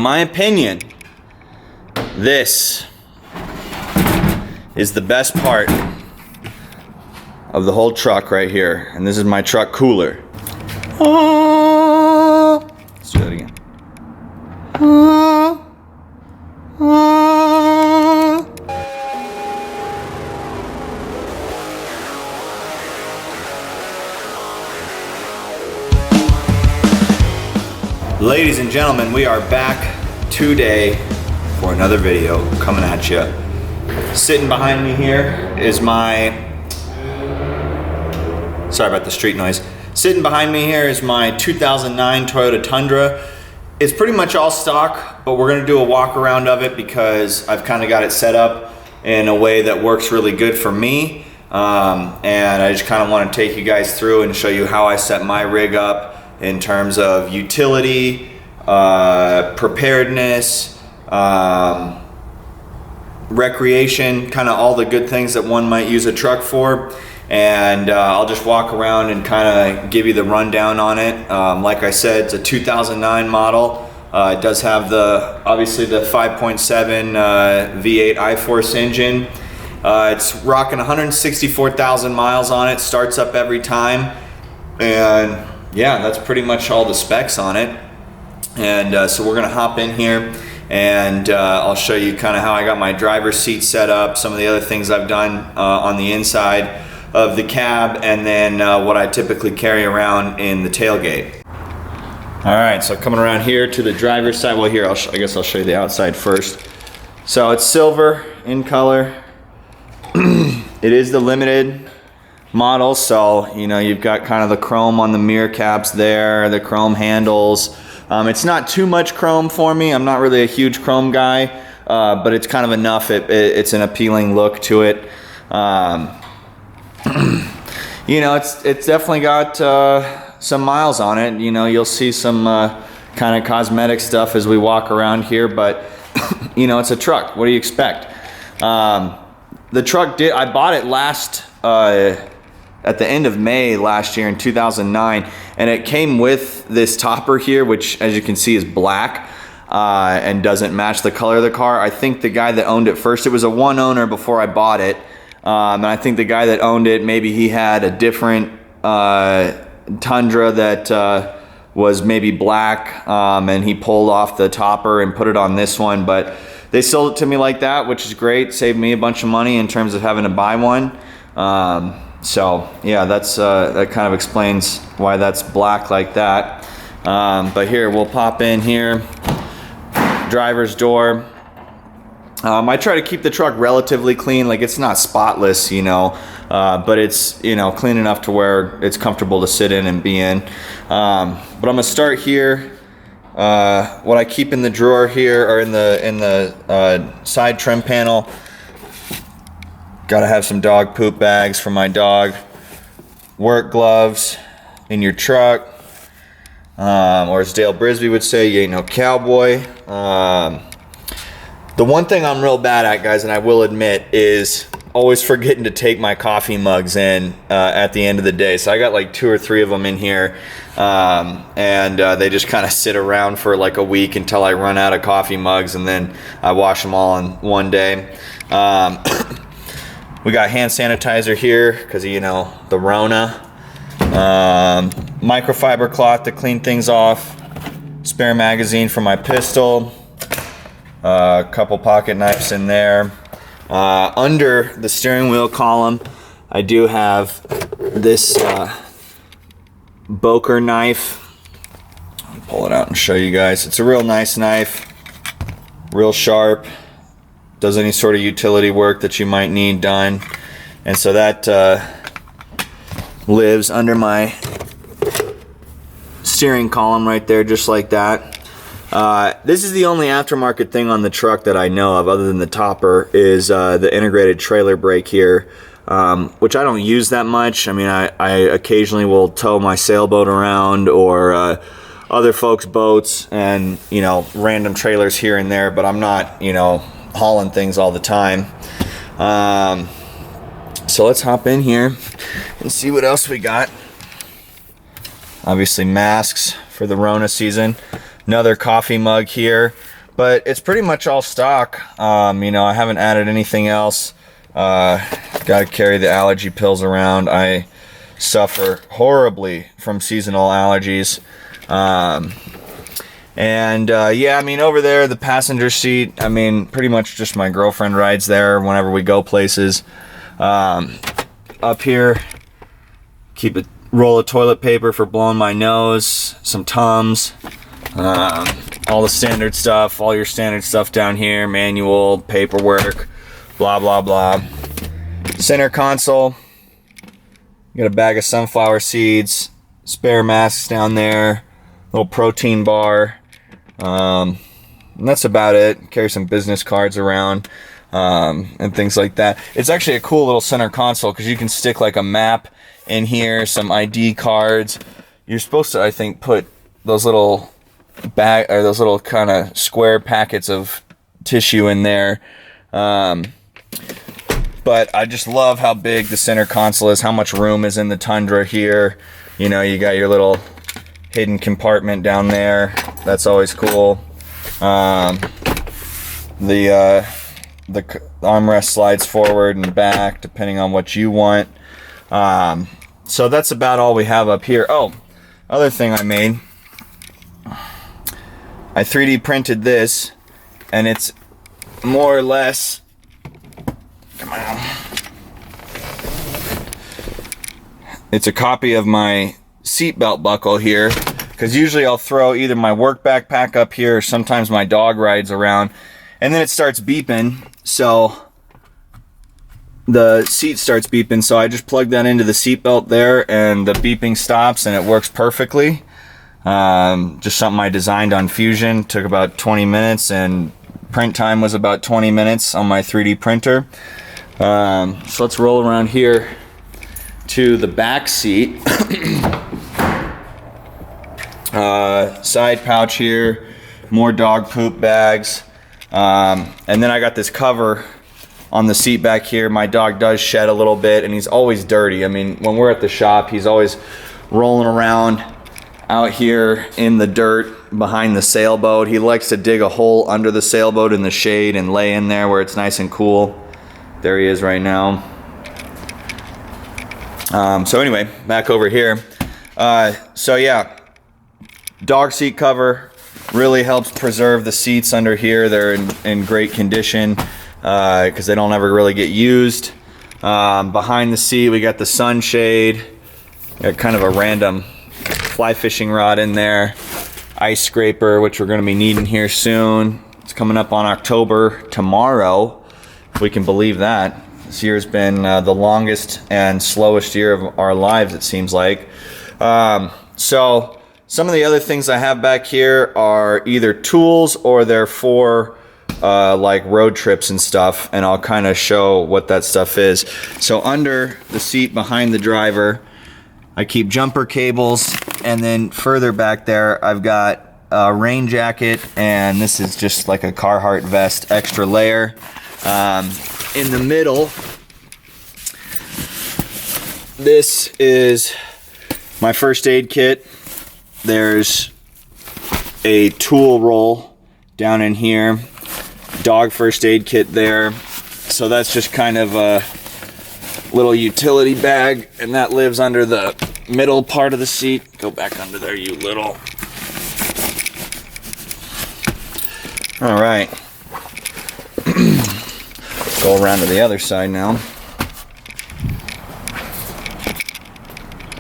My opinion, this is the best part of the whole truck right here. And this is my truck cooler. Let's do that again. Ladies and gentlemen, we are back today for another video coming at you. Sitting behind me here is my, sorry about the street noise. Sitting behind me here is my 2009 Toyota Tundra. It's pretty much all stock, but we're gonna do a walk around of it because I've kind of got it set up in a way that works really good for me. And I just kind of want to take you guys through and show you how I set my rig up in terms of utility, preparedness, recreation, kind of all the good things that one might use a truck for. And I'll just walk around and kind of give you the rundown on it. Like I said, it's a 2009 model. It does have obviously the 5.7 V8 I-Force engine. It's rocking 164,000 miles on it, starts up every time. And yeah, that's pretty much all the specs on it. And so we're gonna hop in here and I'll show you kind of how I got my driver's seat set up, some of the other things I've done on the inside of the cab, and then what I typically carry around in the tailgate. All right, so coming around here to the driver's side. Well, here, I guess I'll show you the outside first. So it's silver in color. It is the limited model, so you know you've got kind of the chrome on the mirror caps there, the chrome handles. It's not too much chrome for me. I'm not really a huge chrome guy, but it's kind of enough. It's an appealing look to it. You know, it's definitely got some miles on it. You know, you'll see some kind of cosmetic stuff as we walk around here, but you know, it's a truck. What do you expect? The truck I bought it at the end of May last year in 2009, and it came with this topper here, which as you can see is black and doesn't match the color of the car. I think the guy that owned it first, it was a one owner before I bought it, and I think the guy that owned it, maybe he had a different Tundra that was maybe black, and he pulled off the topper and put it on this one, but they sold it to me like that, which is great. Saved me a bunch of money in terms of having to buy one. So yeah, that kind of explains why that's black like that. But here, we'll pop in here, driver's door. I try to keep the truck relatively clean, like it's not spotless, you know, but it's, you know, clean enough to where it's comfortable to sit in and be in. But I'm gonna start here. What I keep in the drawer here, or in the side trim panel, gotta have some dog poop bags for my dog, work gloves in your truck, or as Dale Brisby would say, you ain't no cowboy. The one thing I'm real bad at, guys, and I will admit, is always forgetting to take my coffee mugs in at the end of the day. So I got like 2 or 3 of them in here, and they just kind of sit around for like a week until I run out of coffee mugs, and then I wash them all in one day. We got hand sanitizer here because, you know, the Rona. Microfiber cloth to clean things off. Spare magazine for my pistol. A couple pocket knives in there. Under the steering wheel column, I do have this Boker knife. I'll pull it out and show you guys. It's a real nice knife. Real sharp. Does any sort of utility work that you might need done. And so that lives under my steering column right there, just like that. This is the only aftermarket thing on the truck that I know of, other than the topper, is the integrated trailer brake here, which I don't use that much. I mean, I occasionally will tow my sailboat around, or other folks' boats, and, you know, random trailers here and there, but I'm not, you know, hauling things all the time. So let's hop in here and see what else we got. Obviously masks for the Rona season. Another coffee mug here. but it's pretty much all stock. You know, I haven't added anything else. Got to carry the allergy pills around. I suffer horribly from seasonal allergies. Yeah, I mean, over there, the passenger seat, I mean, pretty much just my girlfriend rides there whenever we go places. Up here, keep a roll of toilet paper for blowing my nose, some Tums, all the standard stuff, all your standard stuff down here, manual, paperwork, blah, blah, blah. Center console, got a bag of sunflower seeds, spare masks down there, little protein bar. And that's about it. Carry some business cards around, and things like that. It's actually a cool little center console because you can stick like a map in here, some ID cards. You're supposed to, I think, put those little those little kind of square packets of tissue in there. But I just love how big the center console is, how much room is in the Tundra here. You know, you got your little hidden compartment down there. That's always cool. The armrest slides forward and back depending on what you want. So that's about all we have up here. Oh, other thing I made, I 3D printed this, and it's more or less, come on, it's a copy of my seatbelt buckle here, because usually I'll throw either my work backpack up here or sometimes my dog rides around, and then it starts beeping, so the seat starts beeping, so I just plug that into the seatbelt there and the beeping stops and it works perfectly. Just something I designed on Fusion, took about 20 minutes, and print time was about 20 minutes on my 3D printer. So let's roll around here to the back seat. Side pouch here, more dog poop bags, and then I got this cover on the seat back here. My dog does shed a little bit, and he's always dirty. I mean, when we're at the shop, he's always rolling around out here in the dirt behind the sailboat. He likes to dig a hole under the sailboat in the shade and lay in there where it's nice and cool. There he is right now. So anyway, back over here. So yeah, dog seat cover really helps preserve the seats under here. They're in great condition because they don't ever really get used. Behind the seat, we got the sunshade. Got kind of a random fly fishing rod in there. Ice scraper, which we're going to be needing here soon. It's coming up on October tomorrow, if we can believe that. This year's been the longest and slowest year of our lives, it seems like. So some of the other things I have back here are either tools or they're for like road trips and stuff, and I'll kind of show what that stuff is. So under the seat behind the driver, I keep jumper cables, and then further back there I've got a rain jacket, and this is just like a Carhartt vest, extra layer. In the middle, this is my first aid kit. There's a tool roll down in here, dog first aid kit there. So that's just kind of a little utility bag, and that lives under the middle part of the seat. Go back under there, you little. All right. Go around to the other side now.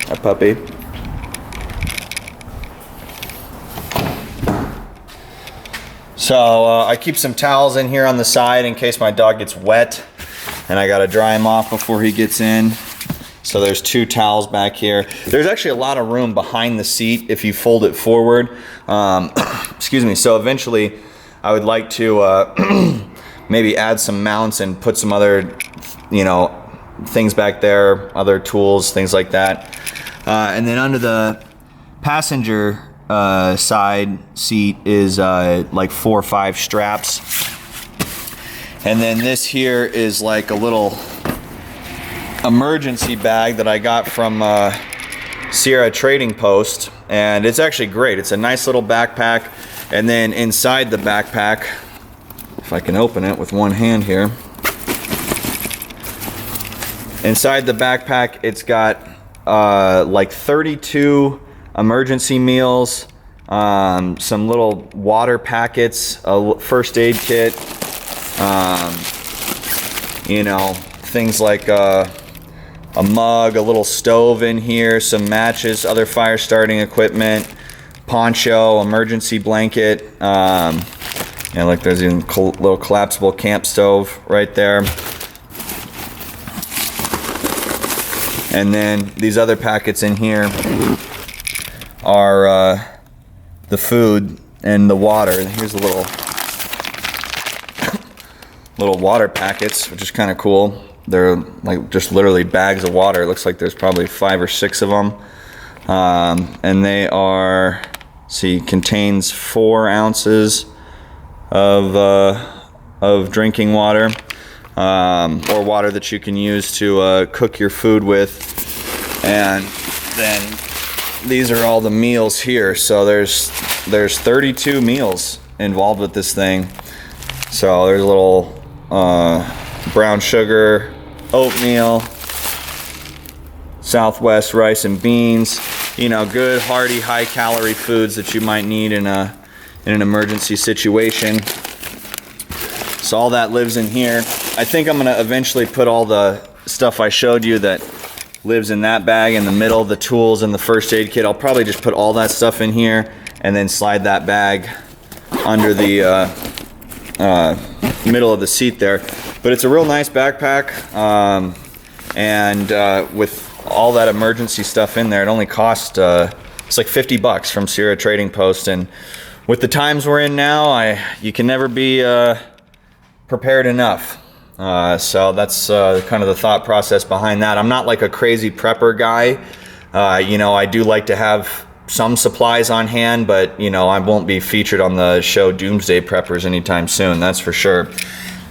Hi, puppy. So I keep some towels in here on the side in case my dog gets wet, and I gotta dry him off before he gets in. So there's 2 towels back here. There's actually a lot of room behind the seat if you fold it forward. Excuse me. So eventually I would like to maybe add some mounts and put some other, you know, things back there, other tools, things like that. And then under the passenger side seat is like 4 or 5 straps. And then this here is like a little emergency bag that I got from Sierra Trading Post, and it's actually great. It's a nice little backpack. And then inside the backpack, if I can open it with one hand here. Inside the backpack, it's got like 32 emergency meals, some little water packets, a first aid kit, you know, things like a mug, a little stove in here, some matches, other fire starting equipment, poncho, emergency blanket, and like there's a little collapsible camp stove right there. And then these other packets in here are the food and the water. Here's the little water packets, which is kind of cool. They're like just literally bags of water. It looks like there's probably 5 or 6 of them. And they are, see, contains 4 ounces of drinking water. Or water that you can use to cook your food with. And then these are all the meals here. So there's 32 meals involved with this thing. So there's a little brown sugar, oatmeal, Southwest rice and beans, you know, good hearty high calorie foods that you might need in an emergency situation. So all that lives in here. I think I'm gonna eventually put all the stuff I showed you that lives in that bag in the middle, the tools and the first aid kit. I'll probably just put all that stuff in here and then slide that bag under the middle of the seat there. But it's a real nice backpack, and with all that emergency stuff in there, it only cost it's like $50 from Sierra Trading Post. And with the times we're in now, you can never be prepared enough. So that's kind of the thought process behind that. I'm not like a crazy prepper guy. You know, I do like to have some supplies on hand, but you know, I won't be featured on the show Doomsday Preppers anytime soon, that's for sure.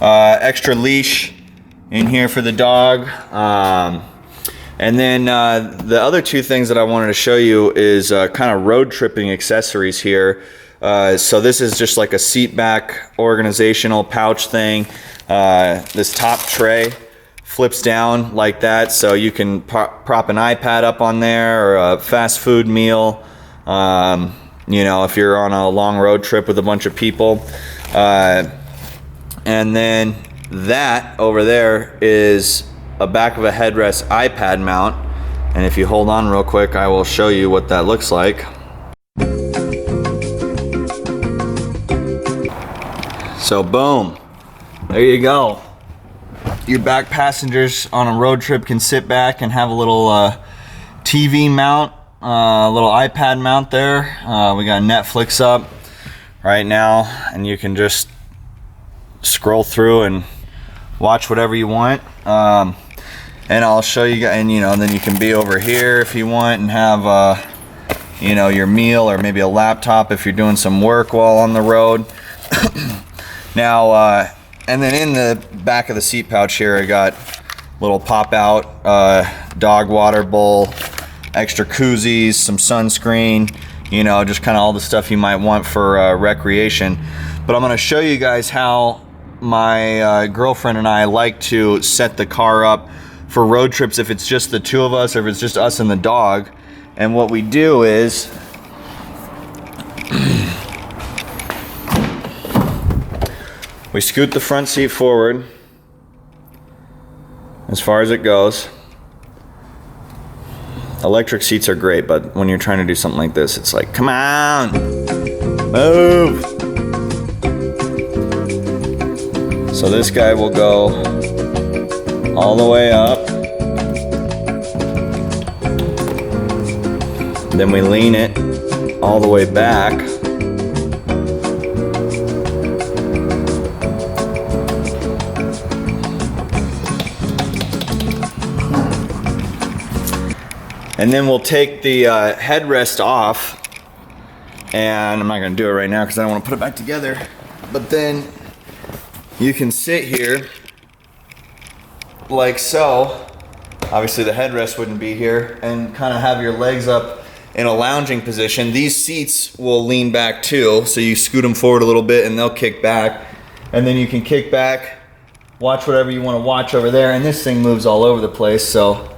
Extra leash in here for the dog. And then the other 2 things that I wanted to show you is kind of road tripping accessories here. So this is just like a seat back organizational pouch thing. This top tray flips down like that, so you can prop an iPad up on there, or a fast food meal, you know, if you're on a long road trip with a bunch of people. And then that over there is a back of a headrest iPad mount, and if you hold on real quick, I will show you what that looks like. So boom, there you go. Your back passengers on a road trip can sit back and have a little TV mount, a little iPad mount there. We got Netflix up right now, and you can just scroll through and watch whatever you want. And I'll show you guys, and you know, then you can be over here if you want and have you know, your meal, or maybe a laptop if you're doing some work while on the road. Now, and then in the back of the seat pouch here, I got little pop out dog water bowl, extra koozies, some sunscreen, you know, just kind of all the stuff you might want for recreation. But I'm going to show you guys how my girlfriend and I like to set the car up for road trips, if it's just the 2 of us or if it's just us and the dog. And what we do is we scoot the front seat forward as far as it goes. Electric seats are great, but when you're trying to do something like this, it's like, come on, move. So this guy will go all the way up. Then we lean it all the way back. And then we'll take the headrest off, and I'm not gonna do it right now because I don't want to put it back together, but then you can sit here like so. Obviously the headrest wouldn't be here, and kind of have your legs up in a lounging position. These seats will lean back too, so you scoot them forward a little bit and they'll kick back. And then you can kick back, watch whatever you want to watch over there. And this thing moves all over the place, so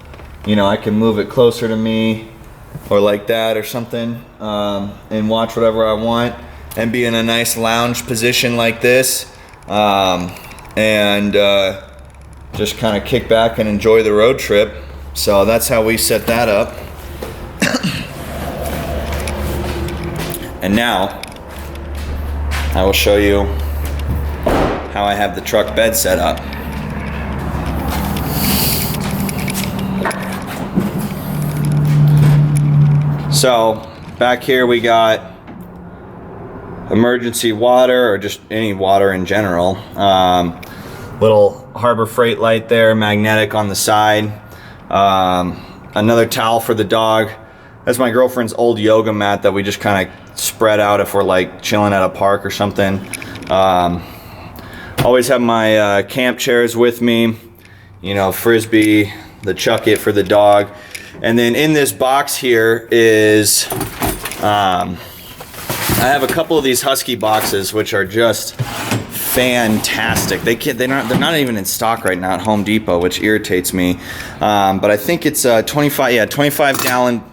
you know, I can move it closer to me or like that or something, and watch whatever I want and be in a nice lounge position like this, and just kind of kick back and enjoy the road trip. So that's how we set that up. And now I will show you how I have the truck bed set up. So back here we got emergency water, or just any water in general. Little Harbor Freight light there, magnetic on the side. Another towel for the dog. That's my girlfriend's old yoga mat that we just kind of spread out if we're like chilling at a park or something. Always have my camp chairs with me. You know, Frisbee, the Chuck It for the dog. And then in this box here is, I have a couple of these Husky boxes, which are just fantastic. They're not even in stock right now at Home Depot, which irritates me. But I think it's a 25 gallon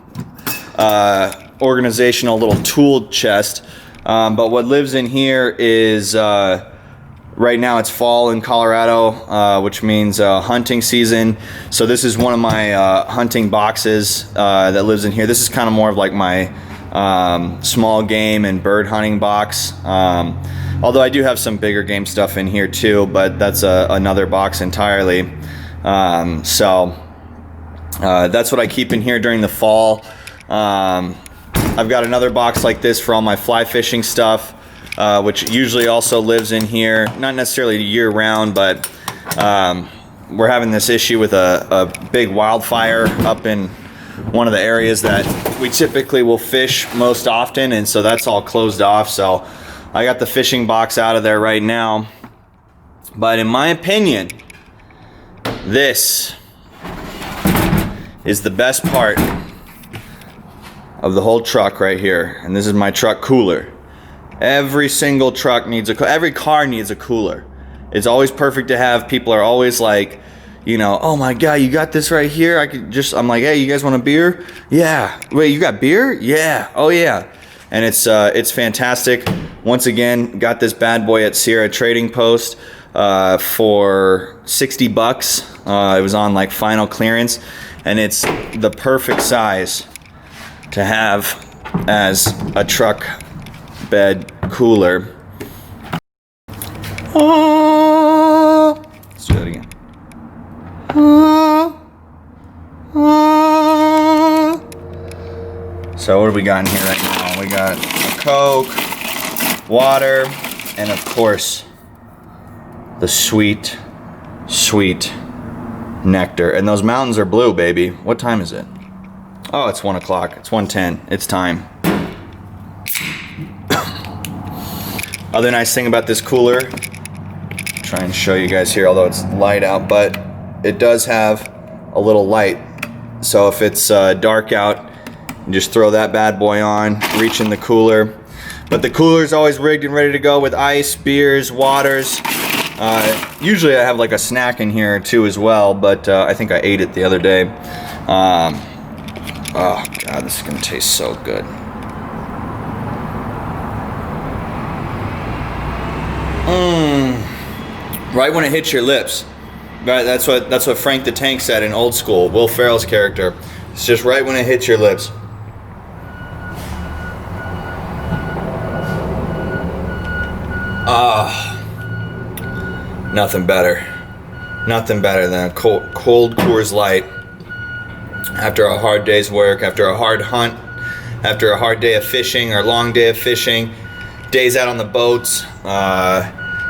organizational little tool chest. But what lives in here is, right now it's fall in Colorado, which means hunting season. So this is one of my hunting boxes that lives in here. This is kind of more of like my small game and bird hunting box. Although I do have some bigger game stuff in here too, but that's another box entirely. So that's what I keep in here during the fall. I've got another box like this for all my fly fishing stuff, which usually also lives in here. Not necessarily year round, but we're having this issue with a big wildfire up in one of the areas that we typically will fish most often, and so that's all closed off. So I got the fishing box out of there right now. But in my opinion, this is the best part of the whole truck right here. And this is my truck cooler. Every single truck needs every car needs a cooler. It's always perfect to have. People are always like, you know, oh my God, you got this right here. I'm like, hey, you guys want a beer? Yeah. Wait, you got beer? Yeah. Oh yeah. And it's fantastic. Once again, got this bad boy at Sierra Trading Post for $60. It was on like final clearance, and it's the perfect size to have as a truck bed cooler. Let's do that again. So what do we got in here right now? We got a Coke, water, and of course the sweet, sweet nectar. And those mountains are blue, baby. What time is it? Oh, it's 1 o'clock. It's 1:10. It's time. Other nice thing about this cooler, try and show you guys here, although it's light out, but it does have a little light. So if it's dark out, you just throw that bad boy on, reach in the cooler. But the cooler is always rigged and ready to go with ice, beers, waters. Usually I have like a snack in here too as well, but I think I ate it the other day. Oh God, this is gonna taste so good. Right when it hits your lips. Right, that's what Frank the Tank said in Old School, Will Ferrell's character. It's just right when it hits your lips. Nothing better. Nothing better than a cold Coors Light after a hard day's work, after a hard hunt, after a hard day of fishing or long day of fishing, days out on the boats,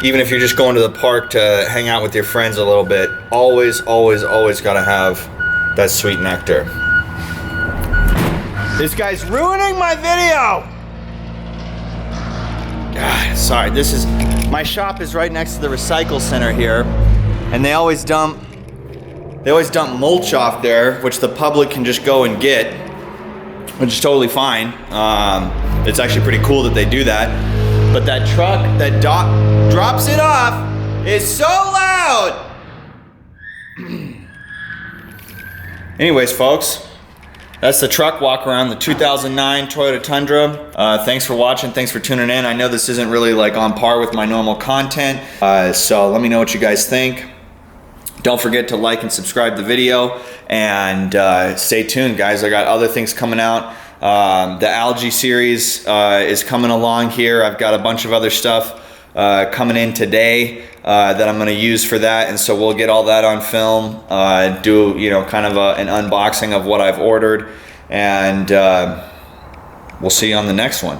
even if you're just going to the park to hang out with your friends a little bit, always, always, always gotta have that sweet nectar. This guy's ruining my video! God, sorry, my shop is right next to the recycle center here, and they always dump mulch off there, which the public can just go and get. which is totally fine. It's actually pretty cool that they do that. But that truck that drops it off is so loud. Anyways, folks, that's the truck walk around, the 2009 Toyota Tundra. Thanks for watching, thanks for tuning in. I know this isn't really like on par with my normal content, so let me know what you guys think. Don't forget to like and subscribe the video, and stay tuned, guys. I got other things coming out. The algae series is coming along here. I've got a bunch of other stuff coming in today that I'm going to use for that, and so we'll get all that on film, do, you know, kind of an unboxing of what I've ordered, and we'll see you on the next one.